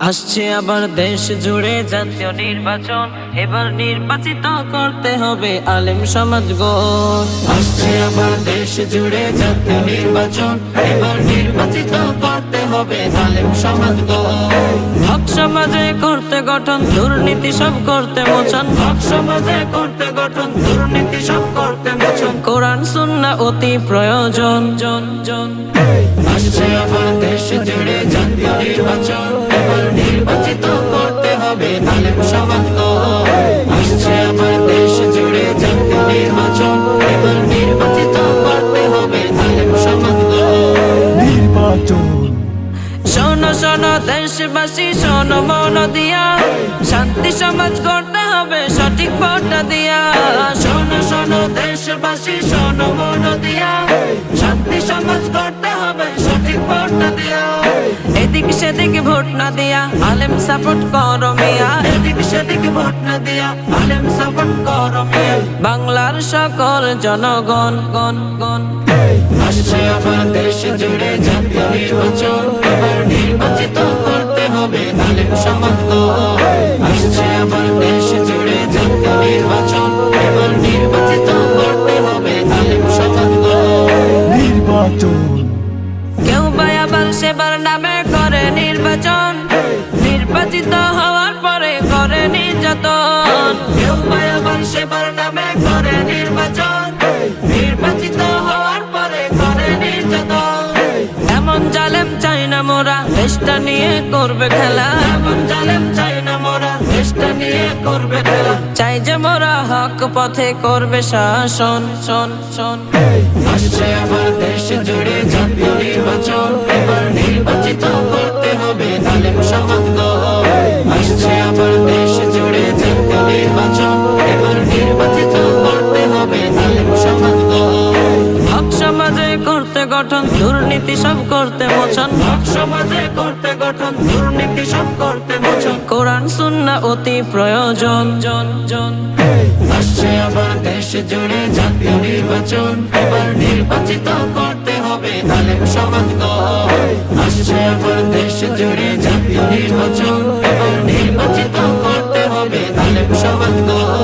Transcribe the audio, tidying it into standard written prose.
আসছে আবার দেশ জুড়ে জাতীয় নির্বাচন, এবার নির্বাচিত করতে হবে আলেম সমাজগণ। আসছে আবার দেশ জুড়ে জাতীয় নির্বাচন, এবার নির্বাচিত করতে হবে আলেম সমাজগণ। হক সমাজে করতে গঠন, দুর্নীতি সব করতে মোচন। হক সমাজে করতে গঠন, দুর্নীতি সব করতে মোচন। কোরআন সুন্নাহ অতি প্রয়োজন। আসছে আবার দেশ জুড়ে জাতীয় নির্বাচন, এবার নির্বাচিত করতে হবে আলেম সমাজগণ। আসছে আবার দেশ জুড়ে জাতীয় নির্বাচন, এবার নির্বাচিত করতে হবে আলেম সমাজগণ। শোনো শোনো দেশবাসী, শোনো মন দিয়া, শান্তি সমাজ করতে হবে সঠিক ভোটটা দিয়া। শোনো শোনো দেশবাসী, শোনো মন দিয়া, শান্তি সমাজ করতে হবে সঠিক ভোটটা দিয়া। এদিক সেদিক ভোট না দিয়া আলেম সাপোর্ট করো মিয়া, এদিক সেদিক ভোট না দিয়া আলেম সাপোর্ট করো মিয়া। বাংলার সকল জনগণ গণ গণ। আসছে আবার দেশ জুড়ে জাতীয় নির্বাচন, এবার নির্বাচিত করতে হবে আলেম সমাজগণ। আসছে আবার দেশ জুড়ে জাতীয় নির্বাচন, এবার নির্বাচিত করতে হবে আলেম সমাজগণ। কেউ বা আবার সেবার নামে করে নির্বাচন, নির্বাচিত হওয়ার পরে করে নির্যাতন। কেউ বা আবার সেবার নামে করে নির্বাচন, নির্বাচিত হওয়ার পরে করে নির্যাতন। এমন জালেম চাই না মোরা, দেশটা নিয়ে করবে খেলা। এমন জালেম চাই না মোরা, দেশটা নিয়ে করবে খেলা। চাই যে মোরা হক পথে করবে শাসন। শোন শোন আসছে আবার দেশ জুড়ে জাতীয় নির্বাচন, এবার নির্বাচিত করতে হবে আলেম সমাজগণ। আসছে আবার দেশ জুড়ে জাতীয় নির্বাচন, এবার নির্বাচিত করতে হবে আলেম সমাজগণ। হক সমাজে করতে গঠন, দুর্নীতি সব করতে মোচন। হক সমাজে করতে গঠন, দুর্নীতি সব করতে মোচন। কোরআন সুন্নাহ অতি প্রয়োজন। আসছে আবার দেশ জুড়ে জাতীয় নির্বাচন, এবার নির্বাচিত করতে হবে আলেম সমাজগণ। আসছে আবার দেশ জুড়ে জাতীয় নির্বাচন, এবার নির্বাচিত করতে হবে আলেম সমাজগণ।